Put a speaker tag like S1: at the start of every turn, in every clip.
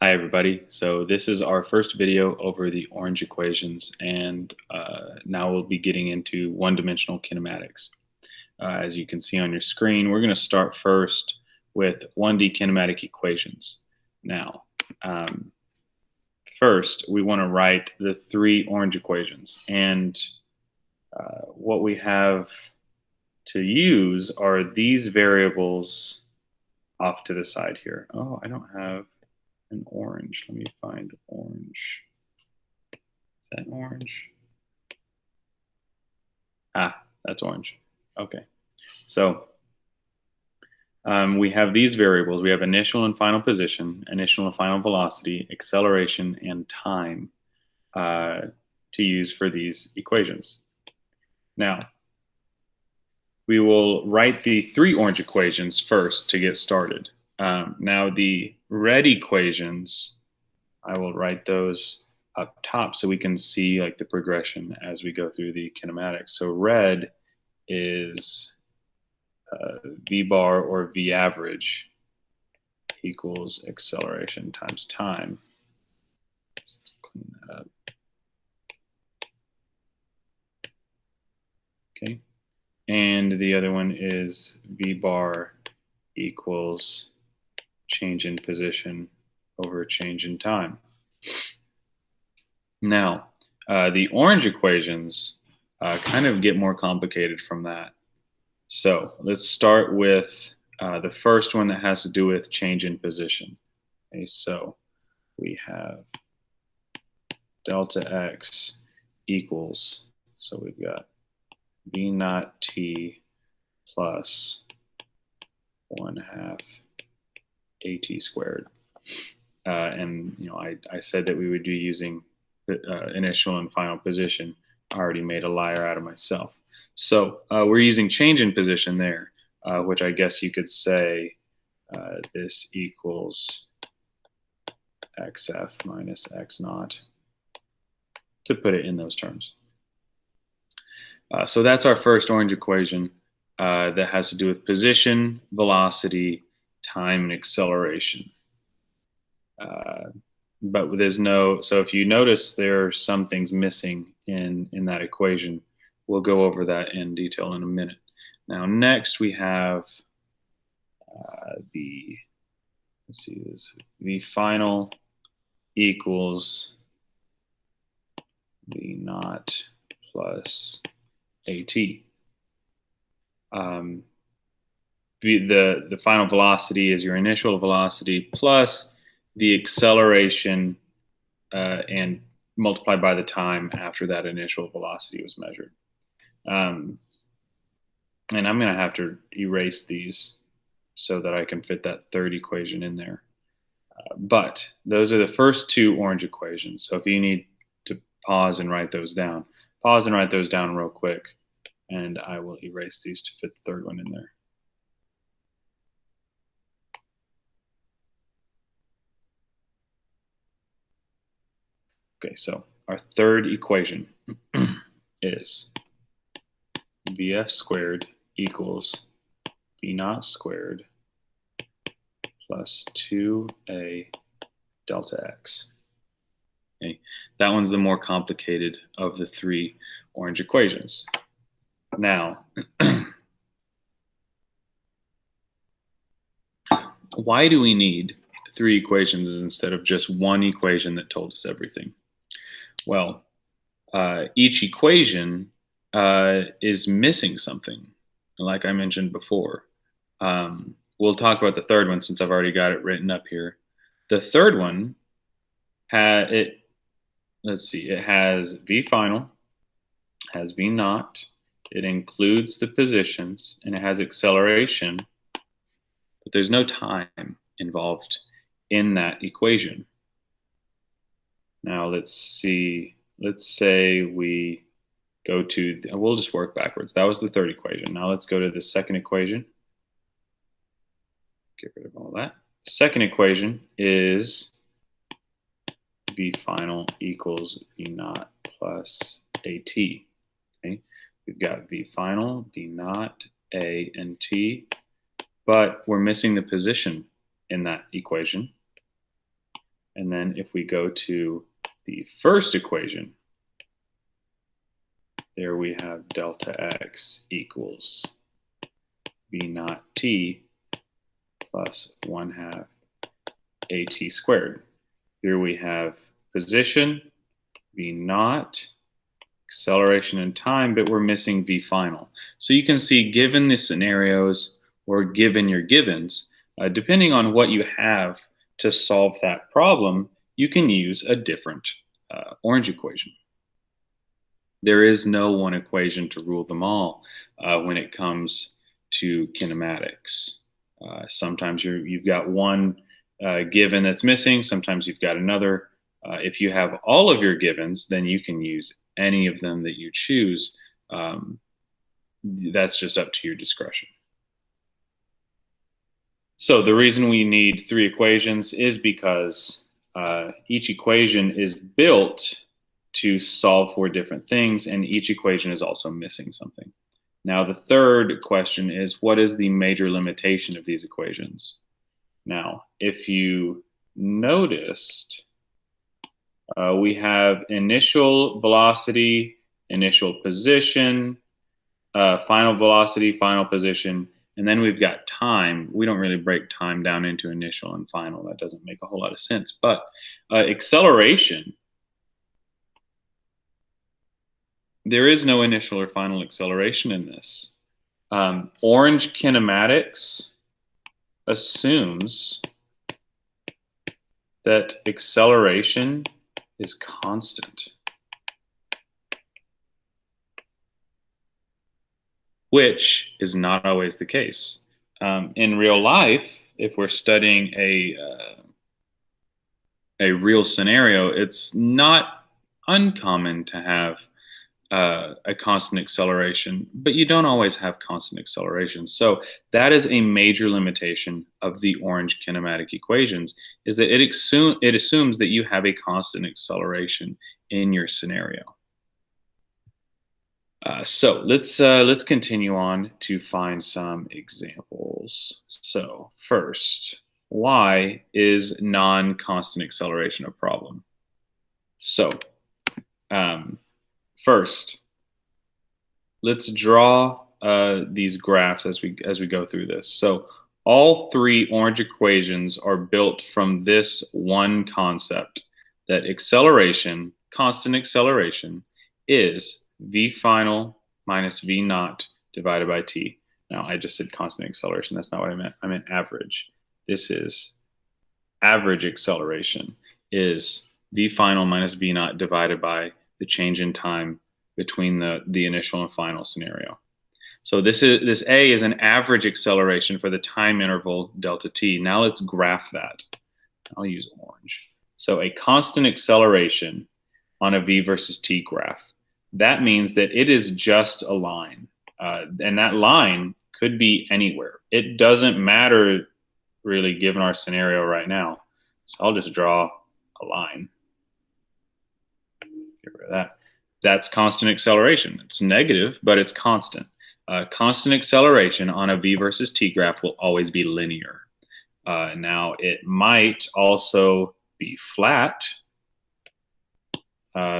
S1: Hi everybody. So this is our first video over the orange equations, and now we'll be getting into one-dimensional kinematics. As you can see on your screen, we're going to start first with 1D kinematic equations. Now, first we want to write the three orange equations, and what we have to use are these variables off to the side here. Oh, I don't have an orange. Let me find orange. Is that orange? Ah, that's orange. Okay. So we have these variables. We have initial and final position, initial and final velocity, acceleration, and time to use for these equations. Now, we will write the three orange equations first to get started. Now, the red equations, I will write those up top so we can see like the progression as we go through the kinematics. So red is v bar or v average equals acceleration times time. Let's clean that up. Okay. And the other one is v bar equals change in position over change in time. Now, the orange equations kind of get more complicated from that. So let's start with the first one that has to do with change in position. Okay, so we have delta x equals, so we've got v naught t plus 1/2 at squared. And I said that we would be using the initial and final position. I already made a liar out of myself. So we're using change in position there, which I guess you could say this equals xf minus x naught, to put it in those terms. So that's our first orange equation that has to do with position, velocity, time, and acceleration. But there's no, so if you notice there are some things missing in that equation, we'll go over that in detail in a minute. Now, next we have let's see, the final equals v naught plus at. The final velocity is your initial velocity plus the acceleration and multiplied by the time after that initial velocity was measured. And I'm going to have to erase these so that I can fit that third equation in there. But those are the first two orange equations. So if you need to pause and write those down, pause and write those down real quick, and I will erase these to fit the third one in there. Okay, so our third equation is vf squared equals v naught squared plus 2a delta x. Okay, that one's the more complicated of the three orange equations. Now, why do we need three equations instead of just one equation that told us everything? Well, each equation is missing something, like I mentioned before. We'll talk about the third one since I've already got it written up here. The third one, let's see, it has v final, has v naught, it includes the positions, and it has acceleration, but there's no time involved in that equation. Now let's see, let's say we go to, we'll just work backwards. That was the third equation. Now let's go to the second equation. Get rid of all that. Second equation is v final equals v naught plus at. Okay, we've got v final, v naught, a, and t, but we're missing the position in that equation. And then if we go to the first equation, there we have delta x equals v naught t plus 1/2 at squared. Here we have position, v naught, acceleration and time, but we're missing v final. So you can see, given the scenarios or given your givens, depending on what you have to solve that problem, you can use a different orange equation. There is no one equation to rule them all when it comes to kinematics. Sometimes you've got one given that's missing, sometimes you've got another. If you have all of your givens, then you can use any of them that you choose. That's just up to your discretion. So the reason we need 3 equations is because each equation is built to solve for different things, and each equation is also missing something. Now, the third question is, what is the major limitation of these equations? Now, if you noticed, we have initial velocity, initial position, final velocity, final position, and then we've got time. We don't really break time down into initial and final. That doesn't make a whole lot of sense. But acceleration, there is no initial or final acceleration in this. Orange kinematics assumes that acceleration is constant, which is not always the case. In real life, if we're studying a real scenario, it's not uncommon to have a constant acceleration, but you don't always have constant acceleration. So that is a major limitation of the orange kinematic equations, is that it assumes that you have a constant acceleration in your scenario. So let's continue on to find some examples. So first, why is non-constant acceleration a problem? So first, let's draw these graphs as we go through this. So all 3 orange equations are built from this one concept, that acceleration, constant acceleration, is v final minus v naught divided by t. Now, I just said constant acceleration. That's not what I meant. I meant average. This is average acceleration is v final minus v naught divided by the change in time between the initial and final scenario. So this A is an average acceleration for the time interval delta t. Now let's graph that. I'll use orange. So a constant acceleration on a v versus t graph. That means that it is just a line. And that line could be anywhere. It doesn't matter really given our scenario right now. So I'll just draw a line. Get rid of that. That's constant acceleration. It's negative, but it's constant. Constant acceleration on a v versus t graph will always be linear. Now, it might also be flat.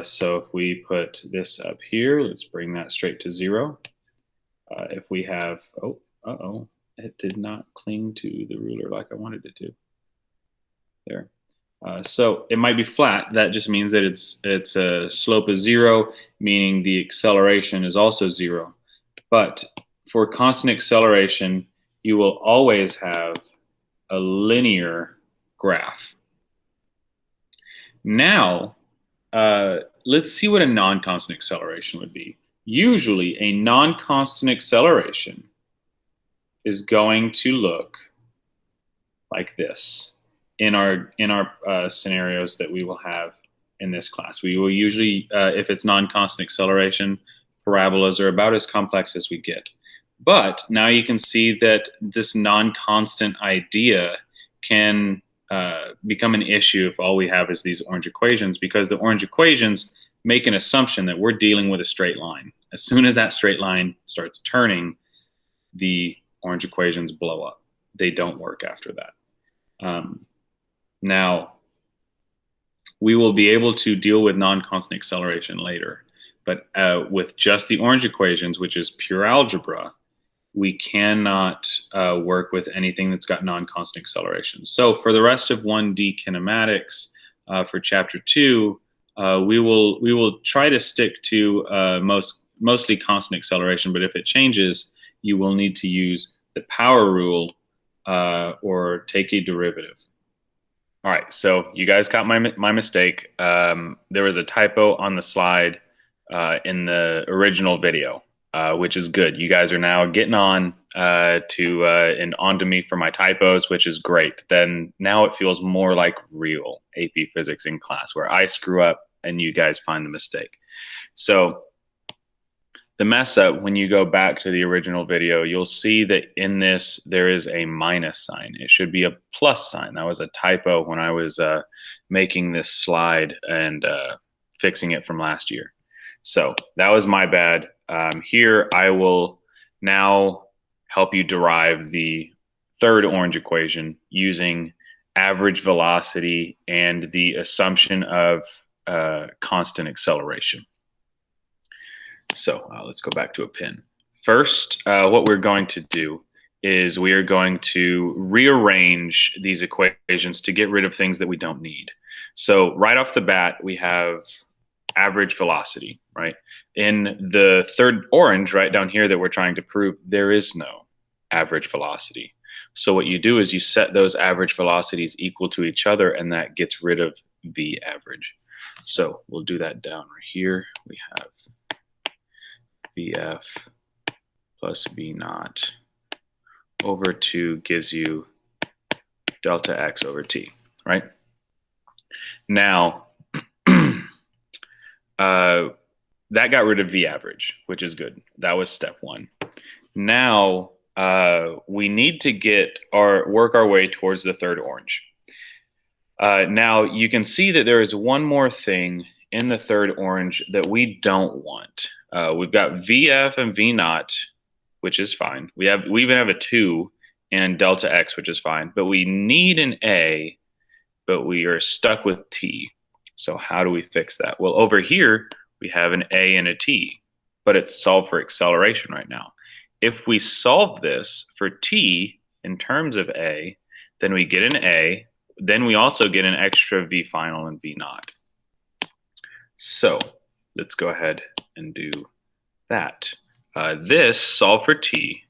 S1: So if we put this up here, let's bring that straight to 0. If we have, it did not cling to the ruler like I wanted it to. There. So it might be flat. That just means that its a slope is 0, meaning the acceleration is also 0. But for constant acceleration, you will always have a linear graph. Now, let's see what a non-constant acceleration would be. Usually, a non-constant acceleration is going to look like this in our scenarios that we will have in this class. We will usually, if it's non-constant acceleration, parabolas are about as complex as we get. But now you can see that this non-constant idea can become an issue if all we have is these orange equations, because the orange equations make an assumption that we're dealing with a straight line. As soon as that straight line starts turning, the orange equations blow up. They don't work after that. Now, we will be able to deal with non-constant acceleration later. But with just the orange equations, which is pure algebra, we cannot work with anything that's got non-constant acceleration. So for the rest of 1D kinematics, for chapter 2, we will try to stick to mostly constant acceleration, but if it changes, you will need to use the power rule or take a derivative. All right, so you guys got my mistake. There was a typo on the slide in the original video, which is good. You guys are now getting on and onto me for my typos, which is great. Then now it feels more like real AP Physics in class, where I screw up and you guys find the mistake. So the mess up, when you go back to the original video, you'll see that in this, there is a minus sign. It should be a plus sign. That was a typo when I was making this slide and fixing it from last year. So that was my bad. Here, I will now help you derive the third orange equation using average velocity and the assumption of constant acceleration. So let's go back to a pen. First, what we're going to do is we are going to rearrange these equations to get rid of things that we don't need. So right off the bat, we have average velocity, right? In the third orange, right down here that we're trying to prove, there is no average velocity. So what you do is you set those average velocities equal to each other, and that gets rid of V average. So we'll do that down right here. We have VF plus V naught over 2 gives you delta X over T, right? Now, that got rid of V average, which is good. That was step 1. Now, we need to work our way towards the third orange. Now, you can see that there is one more thing in the third orange that we don't want. We've got VF and V naught, which is fine. We even have a 2 and delta X, which is fine. But we need an A, but we are stuck with T. So how do we fix that? Well, over here, we have an A and a T, but it's solved for acceleration right now. If we solve this for T in terms of A, then we get an A. Then we also get an extra V final and V naught. So let's go ahead and do that. This solve for T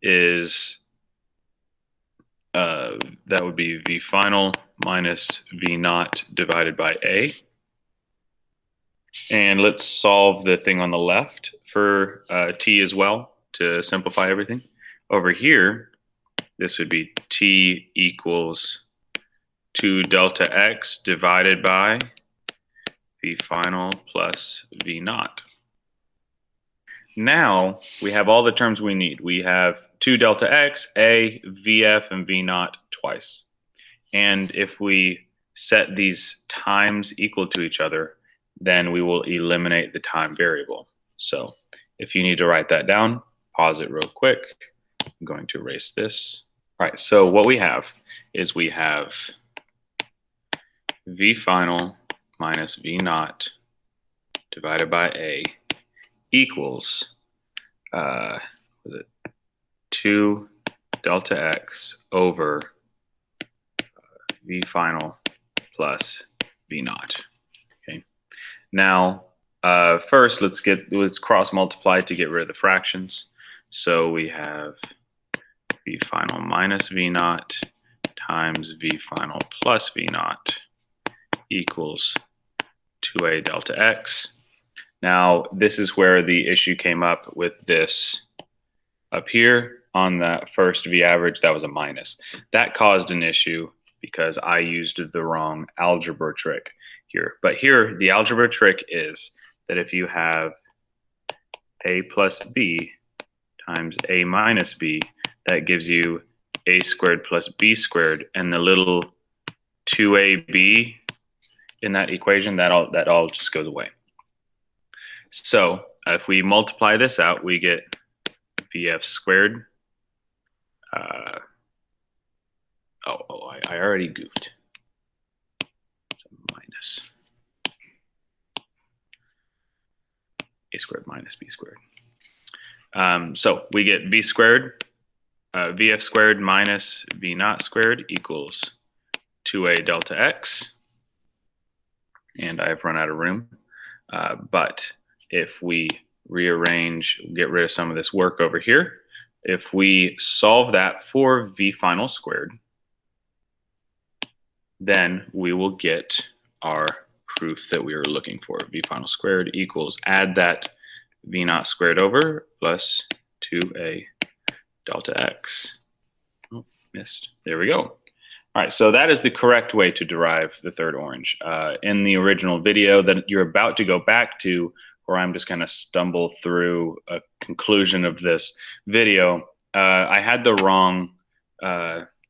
S1: is, that would be V final minus V naught divided by A. And let's solve the thing on the left for T as well to simplify everything. Over here, this would be T equals 2 delta X divided by V final plus V naught. Now we have all the terms we need. We have 2 delta X, A, VF, and V naught twice. And if we set these times equal to each other, then we will eliminate the time variable. So if you need to write that down, pause it real quick. I'm going to erase this. All right, so what we have is we have V final minus V naught divided by A equals 2 delta X over V final plus V naught. Okay. Now, first, let's cross multiply to get rid of the fractions. So we have V final minus V naught times V final plus V naught equals 2A delta X. Now, this is where the issue came up with this up here on that first V average. That was a minus. That caused an issue because I used the wrong algebra trick here. But here, the algebra trick is that if you have A plus B times A minus B, that gives you A squared plus B squared, and the little 2AB in that equation, that all just goes away. So if we multiply this out, we get VF squared. I already goofed. So a squared minus b squared. So we get v squared, vf squared minus v naught squared equals 2a delta x. And I've run out of room. But if we rearrange, get rid of some of this work over here, if we solve that for v final squared, then we will get our proof that we were looking for. V final squared equals, add that v naught squared over plus 2a delta x. Oh, missed. There we go. All right, so that is the correct way to derive the third orange. In the original video that you're about to go back to, where I'm just kind of stumble through a conclusion of this video, I had the wrong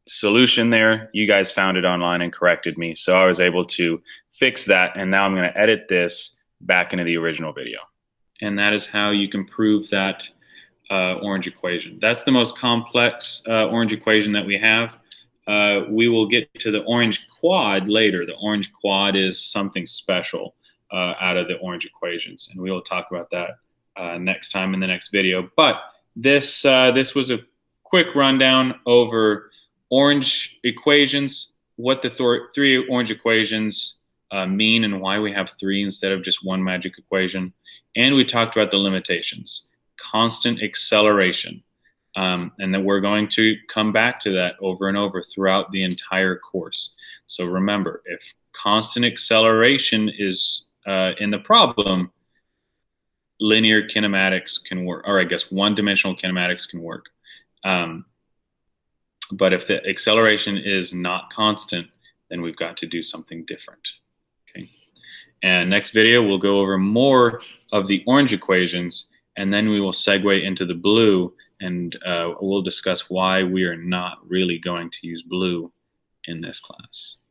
S1: solution there. You guys found it online and corrected me, so I was able to fix that, and now I'm going to edit this back into the original video. And that is how you can prove that orange equation. That's the most complex orange equation that we have. We will get to the orange quad later. The orange quad is something special out of the orange equations, and we will talk about that next time in the next video. But this was a quick rundown over orange equations, what the three orange equations mean, and why we have three instead of just one magic equation. And we talked about the limitations, constant acceleration. And then we're going to come back to that over and over throughout the entire course. So remember, if constant acceleration is in the problem, linear kinematics can work, or I guess one-dimensional kinematics can work. But if the acceleration is not constant, then we've got to do something different. Okay. And next video, we'll go over more of the orange equations, and then we will segue into the blue, and we'll discuss why we are not really going to use blue in this class.